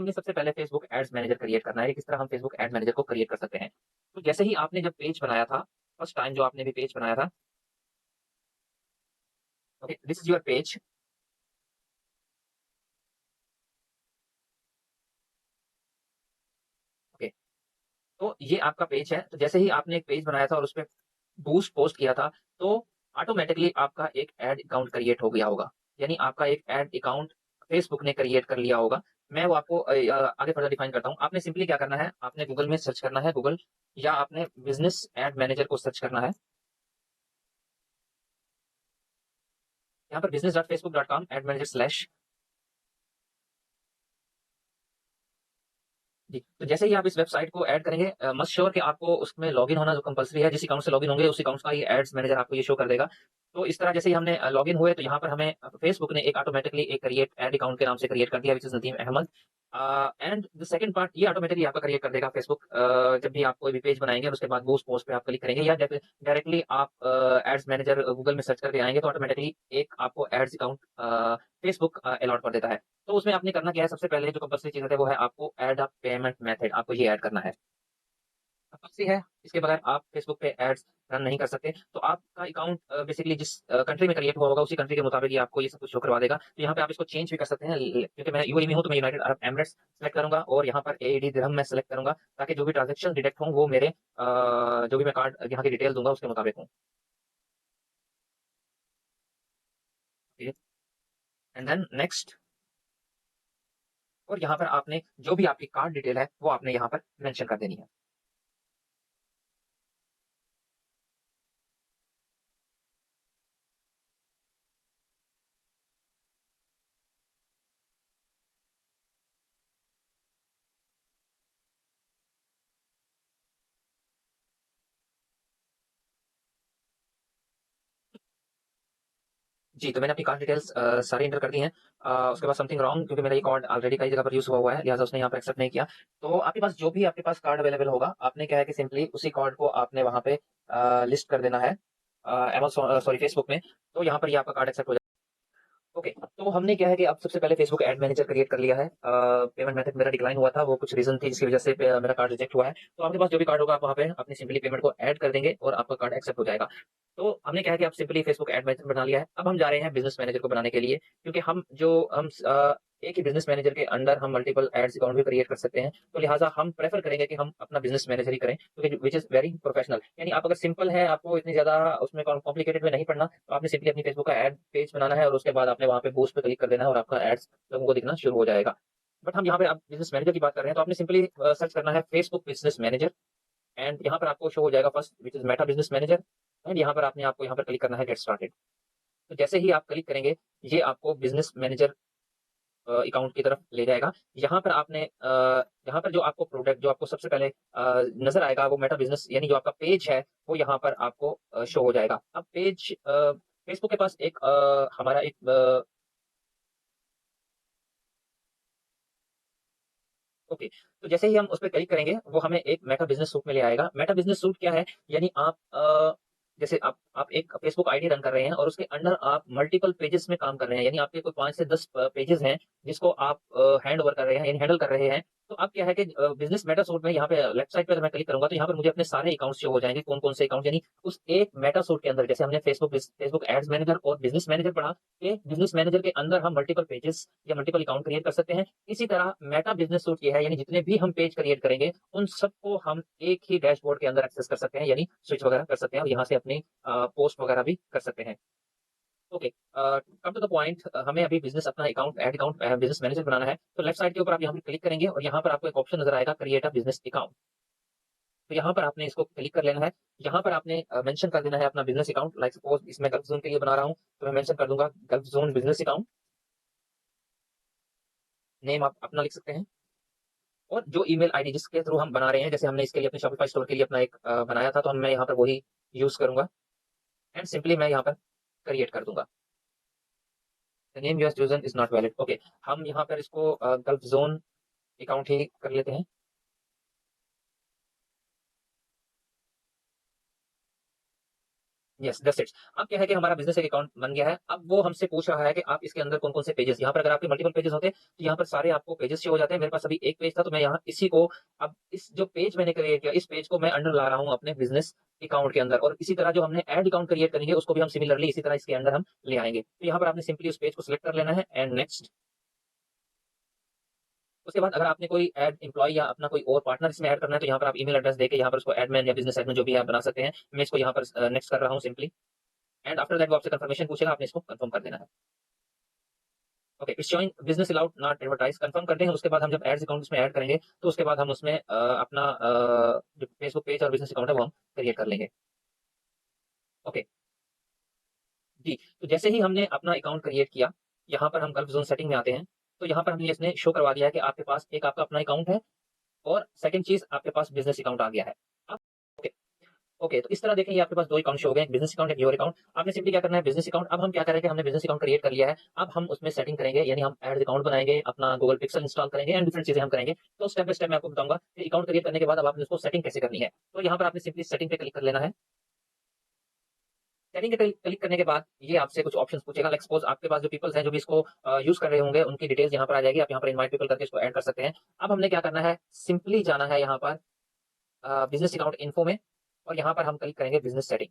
हमें सबसे पहले फेसबुक एड्स मैनेजर क्रिएट करना है, किस तरह हम फेसबुक एड मैनेजर को क्रिएट कर सकते हैं। तो जैसे ही आपने जब पेज बनाया था, फर्स्ट टाइम जो आपने भी पेज बनाया था, okay, this is your page, okay. तो ये आपका पेज है, तो जैसे ही आपने एक पेज बनाया था और उसपे बूस्ट पोस्ट किया था, तो ऑटोमैटिकली आपका एक एड अकाउंट क्रिएट हो गया होगा। यानी आपका एक एड अकाउंट फेसबुक ने क्रिएट कर लिया होगा। मैं वो आपको आगे फर्दर डिफाइन करता हूँ। आपने सिंपली क्या करना है, आपने गूगल में सर्च करना है, गूगल या आपने बिज़नेस एड मैनेजर को सर्च करना है। यहाँ पर business.facebook.com add manager slash G, तो जैसे ही आप इस वेबसाइट को ऐड करेंगे मस्ट श्योर कि आपको उसमें लॉगिन होना जो कंपल्सरी है, जिस अकाउंट से लॉगिन होंगे उस अकाउंट का ये एड्स मैनेजर आपको ये शो कर देगा। तो इस तरह जैसे ही हमने लॉगिन हुए तो यहाँ पर हमें फेसबुक ने एक ऑटोमेटिकली एक क्रिएट एड अकाउंट के नाम से क्रिएट कर दिया which is Nadeem Ahmed. And the second part ये ऑटोमेटिकली आपका क्रिएट कर देगा फेसबुक जब भी आप कोई भी पेज बनाएँगे और उसके बाद वो उस पोस्ट पे आप क्लिक करेंगे या डायरेक्टली आप एड्स मैनेजर गूगल में सर्च करके आएँगे तो ऑटोमेटिकली एक आपको एड्स अकाउंट फेसबुक अलॉट कर देता है। तो उसमें आपने करना क्या है, सबसे पहले जो कंपल्सरी चीज़ है वो है आपको ऐड अ पेमेंट मेथड, आपको ये ऐड करना है। कंपल्सरी है, इसके बगैर आप फेसबुक पे एड्स रन नहीं कर सकते। तो आपका अकाउंट बेसिकली जिस कंट्री में क्रिएट हुआ होगा उसी कंट्री के मुताबिक ही आपको ये सब कुछ शो करवा देगा। तो यहाँ पे आप इसको चेंज भी कर सकते हैं क्योंकि मैं यूएई में हूँ तो मैं यूनाइटेड अरब एमिरेट्स सेलेक्ट करूँगा और यहाँ पर एईडी दिरहम मैं सेलेक्ट करूँगा ताकि जो भी ट्रांज़ैक्शन डिडक्ट हों वो मेरे जो भी मैं कार्ड यहाँ की डिटेल दूँगा उसके मुताबिक हों। ओके, एंड देन नेक्स्ट और यहाँ पर आपने जो भी आपकी कार्ड डिटेल है वो आपने यहाँ पर मेंशन कर देनी है। जी, तो मैंने अपनी कार्ड डिटेल्स सारी एंटर कर दी हैं। उसके बाद समथिंग रॉन्ग क्योंकि मेरा ये कार्ड ऑलरेडी कई जगह पर यूज़ हुआ हुआ है, लिहाज़ा उसने यहाँ पे एक्सेप्ट नहीं किया। तो आपके पास जो भी आपके पास कार्ड अवेलेबल होगा, आपने क्या है कि सिंपली उसी कार्ड को आपने वहाँ पे लिस्ट कर देना है सॉरी फेसबुक में। तो यहाँ पर ये आपका कार्ड एक्सेप्ट हो ओके, तो हमने क्या है कि अब सबसे पहले फेसबुक एड मैनेजर क्रिएट कर लिया है। पेमेंट मेथड मेरा डिक्लाइन हुआ था, वो कुछ रीज़न थी जिसकी वजह से मेरा कार्ड रिजेक्ट हुआ है। तो आपके पास जो भी कार्ड होगा आप वहाँ पे अपनी सिंपली पेमेंट को ऐड कर देंगे और आपका कार्ड एक्सेप्ट हो जाएगा। तो हमने क्या है कि अब सिंपली फेसबुक एड मैनेजर बना लिया है। अब हम जा रहे हैं बिज़नेस मैनेजर को बनाने के लिए क्योंकि एक ही बिज़नेस मैनेजर के अंडर हम मल्टीपल एड्स अकाउंट भी क्रिएट कर सकते हैं। तो लिहाज़ा हम प्रेफ़र करेंगे कि हम अपना बिज़नेस मैनेजर ही करें क्योंकि व्हिच इज़ वेरी प्रोफेशनल। यानी आप अगर सिंपल है, आपको इतनी ज़्यादा उसमें कॉम्प्लिकेटेड में नहीं पड़ना, तो आपने सिंपली अपनी फेसबुक का एड पेज बनाना है और उसके बाद आपने वहाँ पे बूस्ट पे क्लिक कर देना है और आपका एड्स लोगों को दिखना शुरू हो जाएगा। बट हम यहाँ पे अब बिज़नेस मैनेजर की बात कर रहे हैं, तो आपने सिंपली सर्च करना है फेसबुक बिज़नेस मैनेजर एंड यहाँ पर आपको शो हो जाएगा first which is Meta business manager and यहाँ पर आपको यहाँ पर क्लिक करना है गेट स्टार्टेड। तो जैसे ही आप क्लिक करेंगे, ये आपको बिज़नेस मैनेजर अकाउंट की तरफ ले जाएगा। यहाँ पर जो आपको प्रोडक्ट जो आपको सबसे पहले नज़र आएगा वो मेटा बिज़नेस यानी जो आपका पेज है, वो यहाँ पर आपको शो हो जाएगा। अब पेज फेसबुक के पास एक हमारा एक ओके, तो जैसे ही हम उस पे क्लिक करेंगे, वो हमें एक मेटा बिज़नेस सूट में ले आएगा। मेटा बिज़नेस सूट क्या है? यानी जैसे आप एक फेसबुक आईडी रन कर रहे हैं और उसके अंडर आप मल्टीपल पेजेज़ में काम कर रहे हैं, यानी आपके कोई 5 से 10 पेजेज़ हैं, जिसको आप हैंड ओवर कर रहे हैं, यानी हैंडल कर रहे हैं। तो अब क्या है कि बिज़नेस मेटा सूट में यहाँ पे लेफ्ट साइड पे अगर मैं क्लिक करूँगा, तो यहाँ पर मुझे अपने सारे अकाउंट्स शो हो जाएँगे, कौन-कौन से अकाउंट यानी उस एक मेटा सूट के अंदर जैसे हमने फेसबुक एड्स मैनेजर और बिज़नेस मैनेजर पढ़ा, कि बिज़नेस मैनेजर के अंदर हम मल्टीपल पेजेज़ या मल्टीपल अकाउंट क्रिएट कर सकते हैं। इसी तरह मेटा बिज़नेस सूट ये है यानी जितने भी हम पेज क्रिएट करेंगे, उन सबको हम एक ही डैशबोर्ड के अंदर एक्सेस कर सकते हैं, यानी स्विच वगैरह कर सकते हैं और यहाँ से अपनी पोस्ट वगैरह भी कर सकते हैं। Okay, come to the point हमें अभी बिज़नेस अपना अकाउंट बिज़नेस मैनेजर बनाना है। तो लेफ्ट साइड के ऊपर आप यहाँ पे क्लिक करेंगे और यहाँ पर आपको एक ऑप्शन नज़र आएगा क्रिएट अ बिज़नेस अकाउंट। तो यहाँ पर आपने इसको क्लिक कर लेना है। यहाँ पर आपने मेंशन कर देना है अपना बिज़नेस अकाउंट लाइक सपोज़ इसमें गल्फ ज़ोन के लिए बना रहा हूँ, तो मैं मेंशन कर दूँगा gulf zone business account. Name आप अपना लिख सकते हैं। और जो ईमेल आईडी जिसके थ्रू हम बना रहे हैं, जैसे हमने इसके लिए अपने शॉपिफ़ाई स्टोर के लिए अपना एक बनाया था, तो मैं यहाँ पर वही यूज़ करूँगा एंड सिंपली मैं यहाँ पर क्रिएट कर दूँगा। The name you have chosen is not valid okay, हम यहाँ पर इसको गल्फ ज़ोन अकाउंट ही कर लेते हैं। Yes, that's it. अब क्या है कि हमारा बिज़नेस एक अकाउंट बन गया है। अब वो हमसे पूछ रहा है कि आप इसके अंदर कौन-कौन से पेजेज़, यहाँ पर अगर आपके मल्टीपल पेजेज़ होते, तो यहाँ पर सारे आपको पेजेज़ शो हो जाते हैं। मेरे पास अभी एक पेज था, तो मैं यहाँ इसी को, अब इस जो पेज मैंने क्रिएट किया, इस पेज को मैं अंडर ला रहा हूँ अपने बिज़नेस अकाउंट के अंदर, और इसी तरह जो हमने ऐड अकाउंट क्रिएट करेंगे, उसको भी हम सिमिलरली इसी तरह इसके अंदर हम ले आएँगे। तो यहाँ पर आपने सिंपली उस पेज को सिलेक्ट कर लेना है एंड नेक्स्ट। उसके बाद अगर आपने कोई ऐड एम्प्लॉयी या अपना कोई और पार्टनर इसमें ऐड करना है, तो यहाँ पर आप ईमेल एड्रेस देके यहाँ पर उसको एडमिन या बिज़नेस एडमिन जो भी है आप बना सकते हैं। मैं इसको यहाँ पर नेक्स्ट कर रहा हूँ सिंपली, एंड आफ्टर दैट वो आपसे कन्फर्मेशन पूछेगा, आपने इसको कन्फर्म कर देना है। Okay, it's showing business allowed not advertise, confirm कर देंगे। उसके बाद हम जब एड्स अकाउंट इसमें ऐड करेंगे, तो उसके बाद हम उसमें अपना जो फेसबुक पेज और बिज़नेस अकाउंट है वो हम क्रिएट कर लेंगे। ओके, जी, तो जैसे ही हमने अपना अकाउंट क्रिएट किया, यहाँ पर हम गल्फ ज़ोन सेटिंग में आते हैं, तो यहाँ पर हमें इसने शो करवा दिया है कि आपके पास एक आपका अपना अकाउंट है, और सेकंड चीज़ आपके पास बिज़नेस अकाउंट आ गया है। अब ओके, ओके, तो इस तरह देखें, ये आपके पास 2 अकाउंट शो हो गए, एक बिज़नेस अकाउंट, एक योर अकाउंट। आपने सिंपली क्या करना है, बिज़नेस अकाउंट, अब हम क्या करेंगे, हमने बिज़नेस अकाउंट क्रिएट कर लिया है, अब हम उसमें सेटिंग करेंगे, यानी हम एड्स अकाउंट बनाएँगे, अपना गूगल पिक्सेल इंस्टॉल करेंगे एंड डिफरेंट चीज़ें हम करेंगे। तो स्टेप बाय स्टेप मैं आपको बताऊँगा कि अकाउंट क्रिएट करने के बाद अब आपने उसको सेटिंग कैसे करनी है। तो यहाँ पर आपने सिंपली सेटिंग पे क्लिक कर लेना है। सेटिंग पे क्लिक करने के बाद ये आपसे कुछ ऑप्शंस पूछेगा, लाइक सपोज़ आपके पास जो पीपल्स हैं जो भी इसको यूज़ कर रहे होंगे, उनकी डिटेल्स यहाँ पर आ जाएगी। आप यहाँ पर इनवाइट पीपल करके इसको ऐड कर सकते हैं। अब हमने क्या करना है, सिंपली जाना है यहाँ पर बिज़नेस अकाउंट इन्फो में, और यहाँ पर हम क्लिक करेंगे बिज़नेस सेटिंग।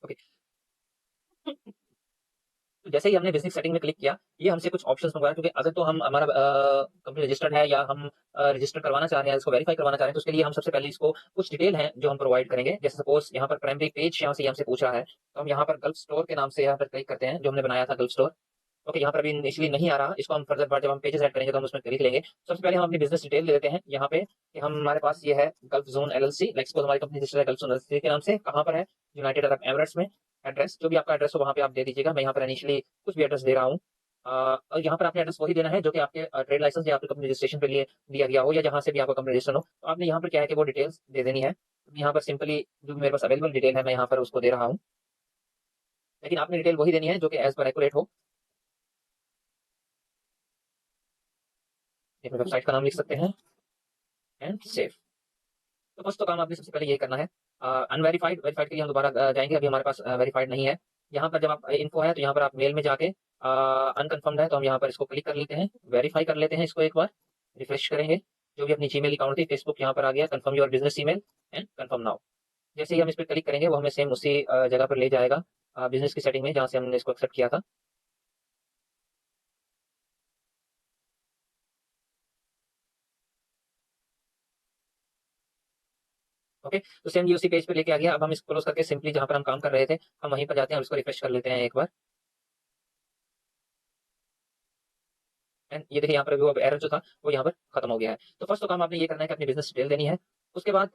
ओके। तो जैसे ही हमने बेसिक सेटिंग में क्लिक किया, ये हमसे कुछ ऑप्शंस मंगवाया, क्योंकि अगर तो हम हमारा कंपनी रजिस्टर्ड है, या हम रजिस्टर करवाना चाह रहे हैं, इसको वेरीफाई करवाना चाह रहे हैं, तो उसके लिए हम सबसे पहले इसको कुछ डिटेल हैं जो हम प्रोवाइड करेंगे। जैसे सपोज़ यहाँ पर प्राइमरी पेज यहाँ से ये हमसे पूछ रहा है, तो हम यहाँ पर गल्फ स्टोर के नाम से यहाँ पर क्लिक करते हैं, जो हमने बनाया था गल्फ स्टोर। ओके, यहाँ पर अभी इनिशियली नहीं आ रहा, इसको हम फर्दर पार्ट जब हम पेजेस ऐड करेंगे तो हम उसमें क्लिक लेंगे। सबसे पहले हम अपनी बिज़नेस डिटेल दे देते हैं यहाँ पे, कि हमारे पास ये है gulf zone LLC, like suppose हमारी कंपनी रजिस्टर्ड है गल्फ ज़ोन एलएलसी के नाम से, कहाँ पर है? यूनाइटेड अरब एमिरेट्स में। एड्रेस जो भी आपका एड्रेस हो वहाँ पे आप दे दीजिएगा। मैं यहाँ पर इनिशियली कुछ भी एड्रेस दे रहा हूँ। और यहाँ पर आपने एड्रेस वही देना है जो कि आपके ट्रेड लाइसेंस या आपके कंपनी रजिस्ट्रेशन के लिए दिया गया हो, या जहाँ से भी आपका कंपनी रजिस्टर हो। तो आपने यहाँ पर क्या है कि वो डिटेल्स दे देनी है। यहाँ पर सिंपली जो भी मेरे पास अवेलेबल डिटेल है, मैं यहाँ पर उसको दे रहा हूँ। लेकिन आपने डिटेल वही देनी है जो कि एज़ पर एक्यूरेट हो। एक वेबसाइट का नाम लिख सकते हैं एंड सेव। तो फर्स्ट तो काम आपने सबसे पहले ये करना है, अनवेरिफाइड, वेरिफाइड के लिए हम दोबारा जाएँगे, अभी हमारे पास वेरिफाइड नहीं है। यहाँ पर जब आप इन्फो है, तो यहाँ पर आप मेल में जाके अनकन्फर्म्ड है, तो हम यहाँ पर इसको क्लिक कर लेते हैं, वेरीफाई कर लेते हैं इसको एक बार, रिफ्रेश करेंगे। जो भी अपनी जीमेल अकाउंट थी, फेसबुक यहाँ पर आ गया, confirm your business email and confirm now. जैसे ही हम इस पे क्लिक करेंगे, वो हमें सेम उसी जगह पर ले जाएगा, बिज़नेस की सेटिंग में, जहाँ से हमने इसको एक्सेप्ट किया था। ओके, तो सेम ये उसी पेज पे लेके आ गया। अब हम इसको क्लोज़ करके सिंपली जहाँ पर हम काम कर रहे थे, हम वहीं पर जाते हैं और इसको रिफ्रेश कर लेते हैं एक बार। एंड ये देखिए यहाँ पर वो अब एरर जो था वो यहाँ पर खत्म हो गया है। तो फर्स्ट तो काम आपने ये करना है कि अपनी बिज़नेस डिटेल देनी है। उसके बाद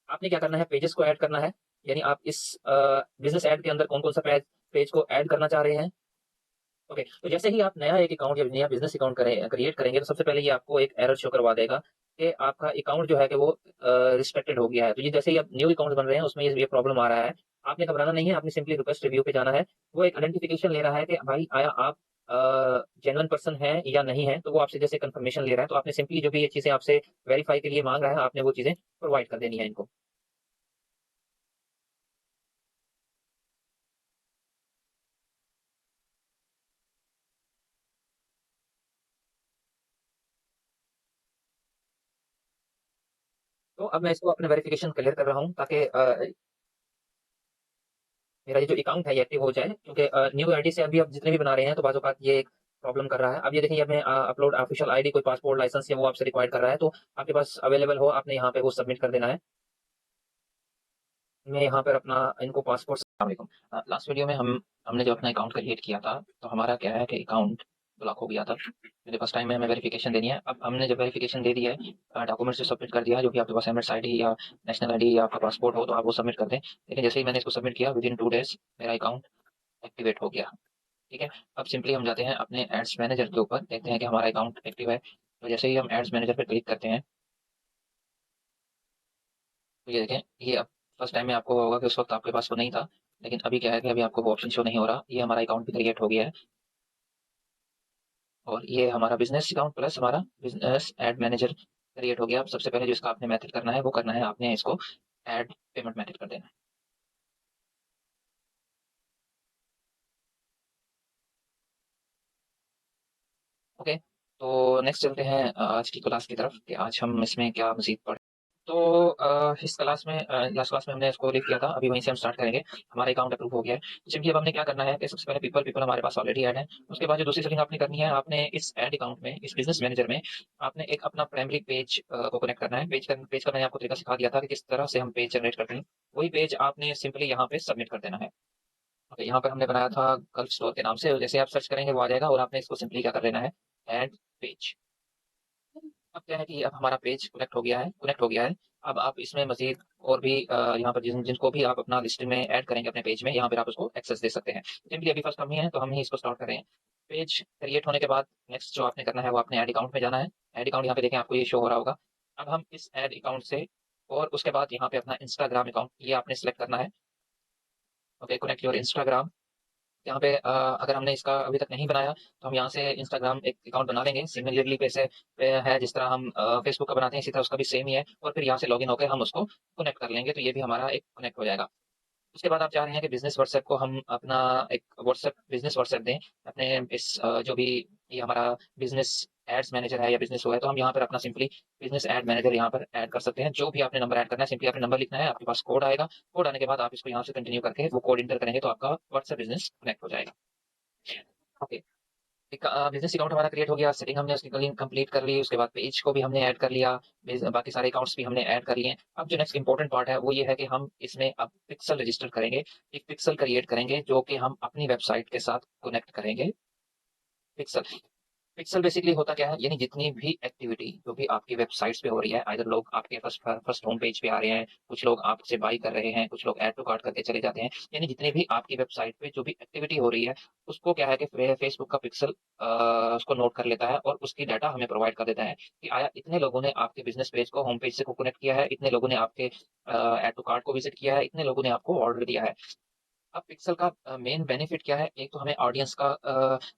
आपने क्या करना है, पेजेस को ऐड करना है। यानी आप इस बिज़नेस ऐड के अंदर कौन-कौन सा पेज पेज को ऐड करना चाह रहे हैं। ओके, तो जैसे ही आप नया एक अकाउंट या नया बिज़नेस अकाउंट क्रिएट करेंगे, तो सबसे पहले ये आपको एक एरर शो करवा देगा कि आपका अकाउंट जो है कि वो रिस्ट्रिक्टेड हो गया है। तो ये जैसे ही आप न्यू अकाउंट बन रहे हैं, उसमें ये प्रॉब्लम आ रहा है। आपने घबराना नहीं है, आपने सिंपली रिक्वेस्ट रिव्यू पे जाना है। वो एक आइडेंटिफिकेशन ले रहा है कि भाई आया आप जेन्युइन पर्सन हैं या नहीं हैं, तो वो आपसे जैसे कन्फर्मेशन ले रहा है, तो आपने सिंपली जो भी ये चीज़ें आपसे वेरीफाई के लिए माँग रहा है, आपने वो चीज़ें प्रोवाइड कर देनी है इनको। तो अब मैं इसको अपना वेरिफिकेशन क्लियर कर रहा हूँ, ताकि मेरा ये जो अकाउंट है ये एक्टिव हो जाए, क्योंकि न्यू आईडी से अभी आप जितने भी बना रहे हैं, तो बाज़ औक़ात ये एक प्रॉब्लम कर रहा है। अब ये देखिए, अब मैं अपलोड ऑफिशियल आईडी, कोई पासपोर्ट, लाइसेंस या वो आपसे रिक्वायर्ड कर रहा है, तो आपके पास अवेलेबल हो, आपने यहाँ पे वो सबमिट कर देना है। मैं यहाँ पर अपना इनको पासपोर्ट। अस्सलाम वालेकुम। लास्ट वीडियो में हमने जब अपना अकाउंट क्रिएट किया था, तो हमारा क्या है कि अकाउंट ब्लॉक हो गया था। मेरे पास टाइम है, हमें वेरिफिकेशन देनी है। अब हमने जब वेरिफिकेशन दे दी है, डॉक्यूमेंट्स जो सबमिट कर दिया है, जो भी आपके पास एमएस आईडी या नेशनल आईडी या आपका पासपोर्ट हो, तो आप वो सबमिट कर दें। लेकिन जैसे ही मैंने इसको सबमिट किया, विदिन 2 डेज़ मेरा अकाउंट एक्टिवेट हो गया। ठीक है? अब सिंपली हम जाते हैं अपने एड्स मैनेजर के ऊपर, देखते हैं कि हमारा अकाउंट एक्टिव है। तो जैसे ही हम एड्स मैनेजर पे क्लिक करते हैं, तो ये देखें, ये अब फर्स्ट टाइम में आपको होगा कि उस वक़्त आपके पास वो नहीं था। लेकिन अभी क्या है कि अभी आपको वो ऑप्शन शो नहीं हो रहा। ये हमारा अकाउंट भी क्रिएट हो गया है, और ये हमारा बिज़नेस अकाउंट प्लस हमारा बिज़नेस एड मैनेजर क्रिएट हो गया। अब सबसे पहले जो इसका आपने मेथड करना है वो करना है, आपने इसको ऐड पेमेंट मेथड कर देना है। ओके, तो नेक्स्ट चलते हैं आज की क्लास की तरफ कि आज हम इसमें क्या मज़ीद पढ़ें। तो इस क्लास में लास्ट क्लास में हमने इसको लीव किया था, अभी वहीं से हम स्टार्ट करेंगे। हमारा अकाउंट अप्रूव हो गया है। सिंपली अब हमने क्या करना है कि सबसे पहले पीपल पीपल हमारे पास ऑलरेडी ऐड है। उसके बाद जो दूसरी सेटिंग आपने करनी है, आपने इस ऐड अकाउंट में, इस बिज़नेस मैनेजर में आपने एक अपना प्राइमरी पेज को कनेक्ट करना है। पेज का मैंने आपको तरीका सिखा दिया था कि किस तरह से हम पेज जनरेट करते हैं। वही पेज आपने सिंपली यहाँ पे सबमिट कर देना है। ओके, यहाँ पर हमने बनाया था गल्फ स्टोर के नाम से, जैसे आप सर्च करेंगे वो आ जाएगा और आपने इसको सिंपली क्या कर लेना है, ऐड पेज। अब क्या है कि अब हमारा पेज कनेक्ट हो गया है। अब आप इसमें मज़ीद और भी यहाँ पर जिनको भी आप अपना लिस्ट में ऐड करेंगे अपने पेज में, यहाँ पर आप उसको एक्सेस दे सकते हैं। सिंपली अभी फर्स्ट हम ही हैं तो हम ही इसको स्टार्ट कर रहे हैं। पेज क्रिएट होने के बाद नेक्स्ट जो आपने करना है वो आपने ऐड अकाउंट में जाना है। ऐड अकाउंट यहाँ पे देखें, आपको ये शो हो रहा होगा। अब हम इस ऐड अकाउंट से और उसके बाद यहाँ पे अपना इंस्टाग्राम अकाउंट ये आपने सेलेक्ट करना है। Okay, connect your Instagram. यहाँ पे अगर हमने इसका अभी तक नहीं बनाया तो हम यहाँ से इंस्टाग्राम एक अकाउंट बना लेंगे। सिमिलरली पैसे है जिस तरह हम फेसबुक का बनाते हैं, इसी तरह उसका भी सेम ही है, और फिर यहाँ से लॉगिन होकर हम उसको कनेक्ट कर लेंगे, तो ये भी हमारा एक कनेक्ट हो जाएगा। उसके बाद आप चाह रहे हैं कि बिजनेस व्हाट्सएप को हम अपना एक व्हाट्सएप बिजनेस व्हाट्सएप दें अपने इस जो भी ये हमारा बिजनेस एड्स मैनेजर है या बिजनेस हुआ है, तो हम यहाँ पर अपना सिंपली बिजनेस एड मैनेजर यहाँ पर ऐड कर सकते हैं। जो भी आपने नंबर ऐड करना है, सिंपली आपने नंबर लिखना है, आपके पास कोड आएगा। कोड आने के बाद आप इसको यहाँ से कंटिन्यू करके वो कोड इंटर करेंगे तो आपका व्हाट्सएप बिजनेस कनेक्ट हो जाएगा। ओके, एक बिजनेस अकाउंट हमारा क्रिएट हो गया, सेटिंग हमने उसकी कंप्लीट कर ली, उसके बाद पेज को भी हमने ऐड कर लिया, बाकी सारे अकाउंट्स भी हमने ऐड कर लिए। अब जो नेक्स्ट इंपॉर्टेंट पार्ट है वो ये है कि हम इसमें अब पिक्सल रजिस्टर करेंगे। एक पिक्सल क्रिएट करेंगे जो कि हम अपनी वेबसाइट के साथ कनेक्ट करेंगे। पिक्सल पिक्सल बेसिकली होता क्या है, यानी जितनी भी एक्टिविटी जो भी आपकी वेबसाइट्स पे हो रही है, आइदर लोग आपके फर्स्ट फर्स्ट होम पेज पे आ रहे हैं, कुछ लोग आपसे बाई कर रहे हैं, कुछ लोग ऐड टू कार्ट करके चले जाते हैं, यानी जितनी भी आपकी वेबसाइट पे जो भी एक्टिविटी हो रही है, उसको क्या है कि फेसबुक का पिक्सल उसको नोट कर लेता है और उसकी डाटा हमें प्रोवाइड कर देता है कि आया इतने लोगों ने आपके बिजनेस पेज को होम पेज से को कनेक्ट किया है, इतने लोगों ने आपके ऐड टू कार्ट को विजिट किया है, इतने लोगों ने आपको ऑर्डर दिया है। अब पिक्सल का मेन बेनिफिट क्या है, एक तो हमें ऑडियंस का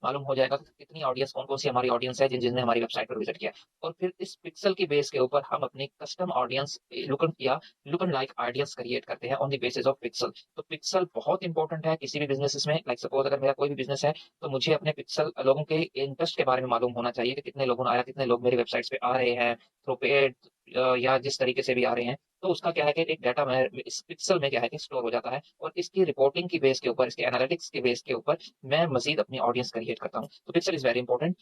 मालूम हो जाएगा कि कितनी ऑडियंस, कौन कौन सी हमारी ऑडियंस है जिनने हमारी वेबसाइट पर विजिट किया, और फिर इस पिक्सल की बेस के ऊपर हम अपनी custom audience look and like audience create करते हैं on the basis of pixel. तो पिक्सल बहुत इंपॉर्टेंट है किसी भी बिजनेस में। लाइक सपोज अगर मेरा कोई भी बिजनेस है तो मुझे अपने पिक्सल लोगों के इंटरेस्ट के बारे में मालूम होना चाहिए कि कितने लोगों ने आया, कितने लोग मेरी वेबसाइट्स पे आ रहे हैं थ्रू पेड या जिस तरीके से भी आ रहे हैं। तो उसका क्या है कि एक डाटा में इस पिक्सल में क्या है कि स्टोर हो जाता है, और इसकी रिपोर्टिंग की बेस के ऊपर, इसके एनालिटिक्स के बेस के ऊपर मैं मजीद अपनी ऑडियंस क्रिएट करता हूँ। तो पिक्सल इज वेरी इंपॉर्टेंट।